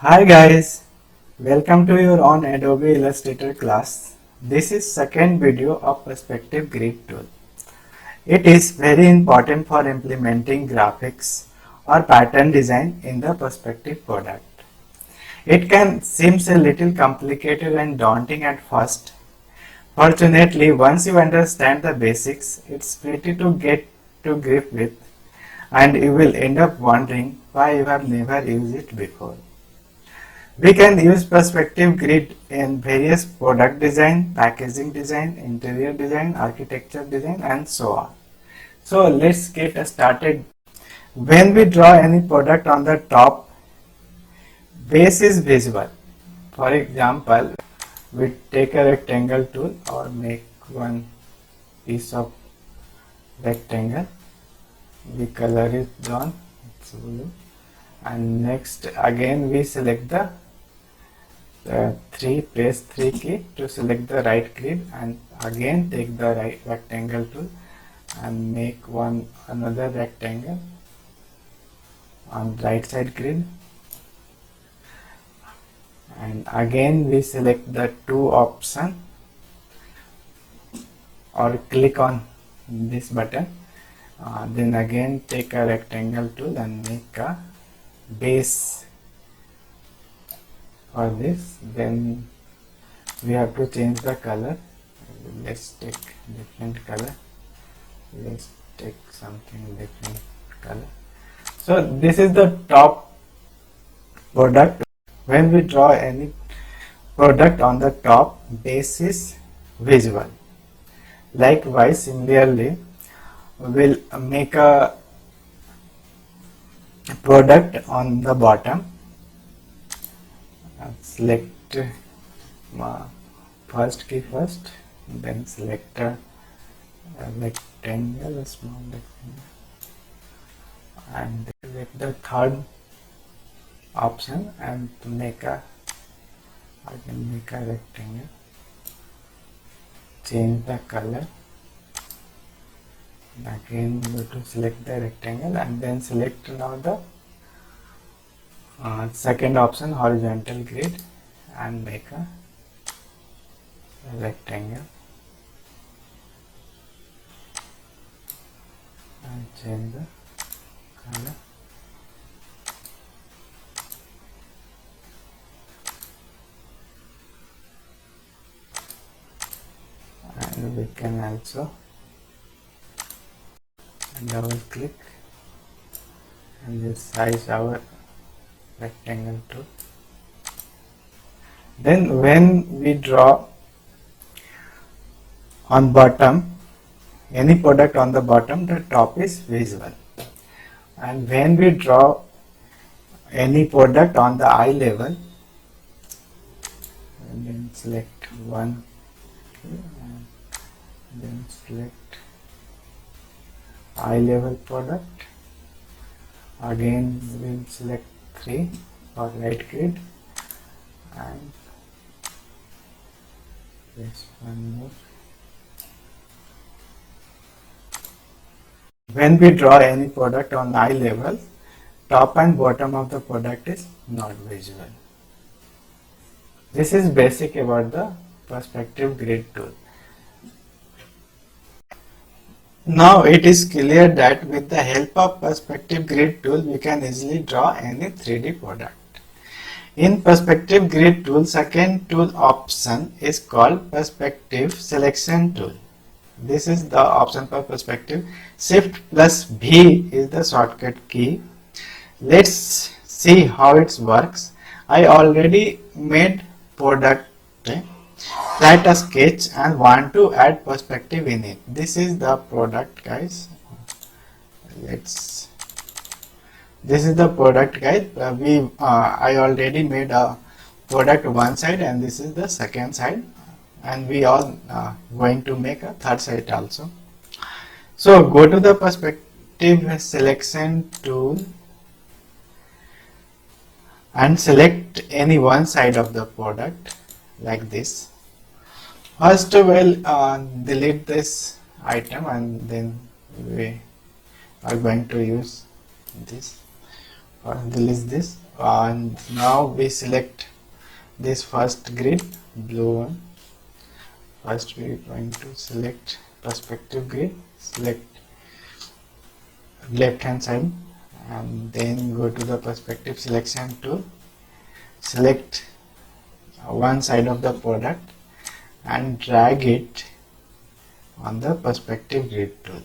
Hi guys, welcome to your own Adobe Illustrator class. This is second video of Perspective Grid tool. It is very important for implementing graphics or pattern design in the Perspective product. It can seem a little complicated and daunting at first. Fortunately, once you understand the basics, it's pretty to get to grip with, and you will end up wondering why you have never used it before. We can use perspective grid in various product design, packaging design, interior design, architecture design, and so on. So let's get started. When we draw any product on the top, base is visible. For example, we take a rectangle tool or make one piece of rectangle. We color it down, it's blue, and next again we select the press 3 key to select the right grid, and again take the right rectangle tool and make another rectangle on right side grid, and again we select the two option or click on this button, then again take a rectangle tool and make a base for this. Then we have to change the color. Let's take different color. Let's take something different color. So this is the top product. When we draw any product on the top, base is visible. Likewise, similarly, we'll make a product on the bottom. Select first key first, then select a rectangle, a small rectangle, and select the third option and I can make a rectangle. Change the color. Again go to select the rectangle and then select now the second option, horizontal grid, and make a rectangle and change the color. And we can also double click and resize our rectangle tool. Then when we draw on bottom, any product on the bottom, the top is visible. And when we draw any product on the eye level, and then select one, and then select eye level product. Again we'll select 3 for right grid, and this one more. When we draw any product on eye level, top and bottom of the product is not visible. This is basic about the perspective grid tool. Now it is clear that with the help of perspective grid tool, we can easily draw any 3D product. In perspective grid tool, second tool option is called perspective selection tool. This is the option for perspective. Shift plus V is the shortcut key. Let's see how it works. I already made product, write a sketch and want to add perspective in it. This is the product, guys. This is the product, guys. I already made a product one side and this is the second side, and we are going to make a third side also. So go to the perspective selection tool and select any one side of the product like this. First we'll delete this item and then we are going to use this. Release this, and now we select this first grid, blue one. First we are going to select perspective grid, select left hand side, and then go to the perspective selection tool, select one side of the product and drag it on the perspective grid tool.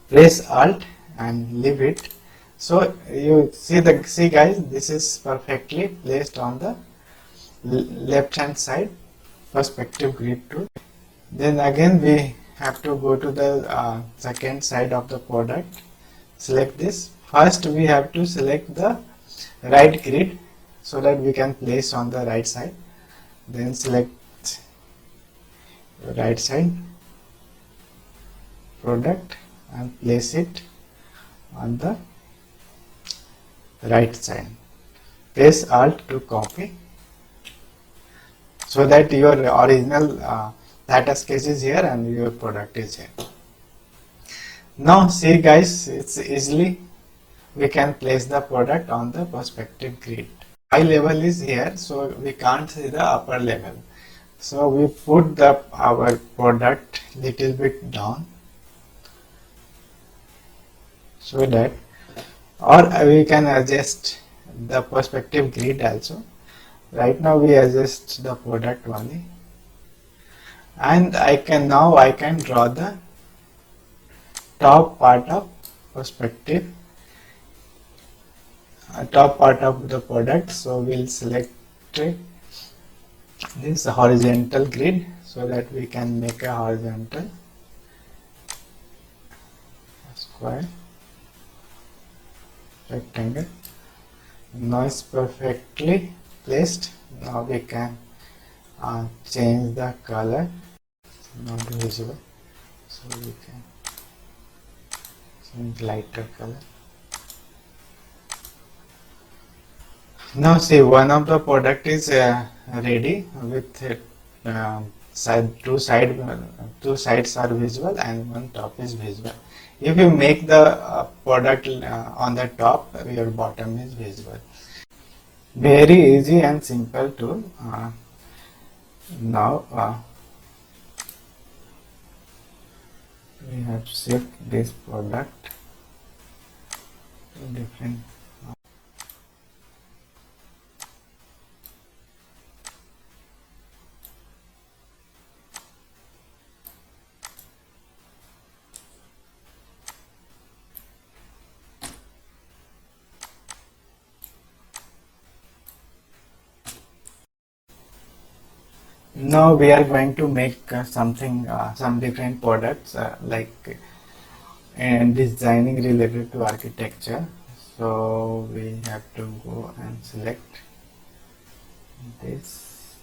Press Alt and leave it. So you see guys, this is perfectly placed on the left hand side perspective grid tool. Then again we have to go to the second side of the product, select this. First we have to select the right grid so that we can place on the right side. Then select right side product and place it on the right side. Press Alt to copy so that your original data sketch is here and your product is here. Now see guys, it's easily we can place the product on the perspective grid. Eye level is here, so we can't see the upper level. So we put our product little bit down so that, or we can adjust the perspective grid also. Right now we adjust the product only, and I can draw the top part of perspective, top part of the product. So we'll select this horizontal grid so that we can make a horizontal square rectangle. Now it's perfectly placed. Now we can change the color, not visible, so we can change lighter color. Now see, one of the product is ready with two sides are visible and one top is visible. If you make the product on the top, your bottom is visible. Very easy and simple tool. Now we have shift this product to different. Now we are going to make some different products and designing related to architecture. So we have to go and select this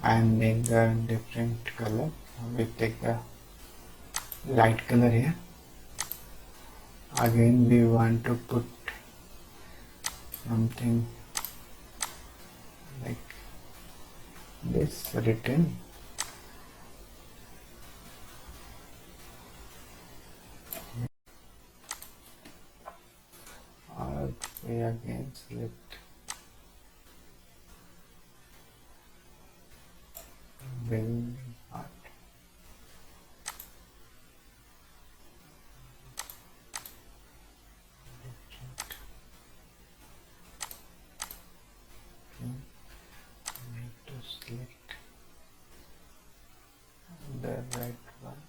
and make the different color. We take the light color here. Again we want to put something like this written. Or we again select building art. Need to select the right one.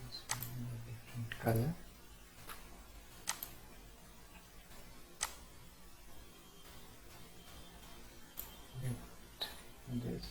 This one a different color. This.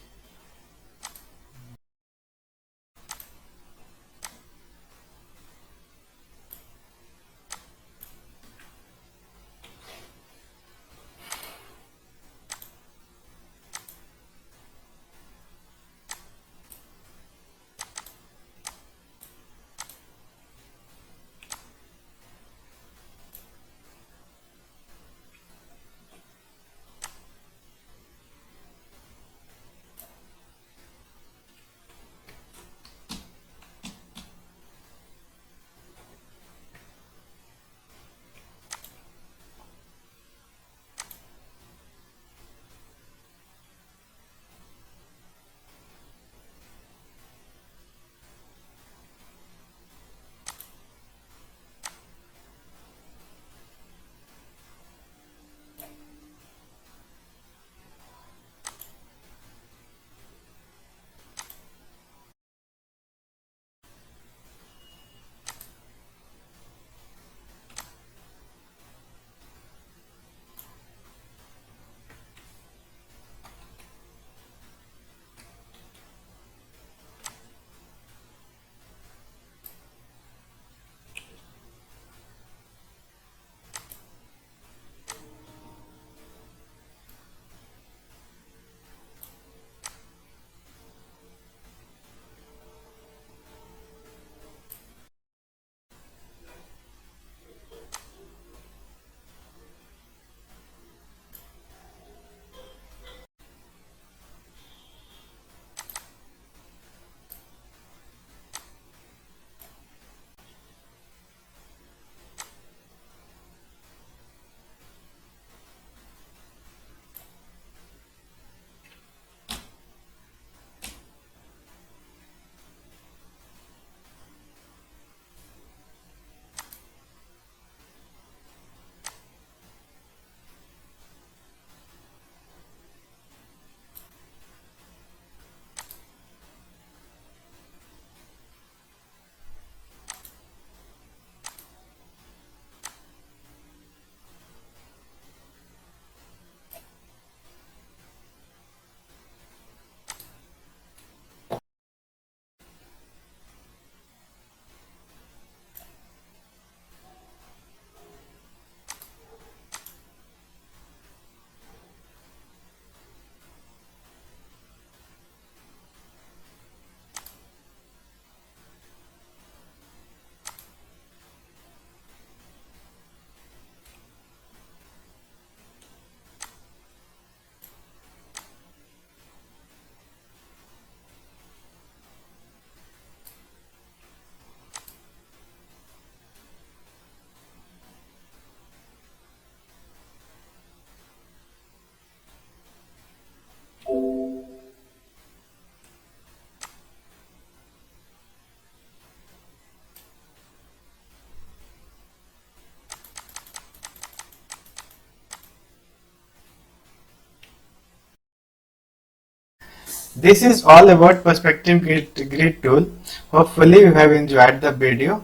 This is all about Perspective Grid tool. Hopefully you have enjoyed the video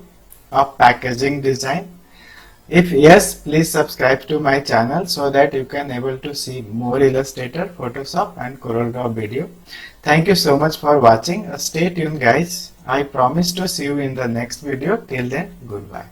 of packaging design. If yes, please subscribe to my channel so that you can able to see more Illustrator, Photoshop and CorelDRAW video. Thank you so much for watching. Stay tuned guys. I promise to see you in the next video. Till then, goodbye.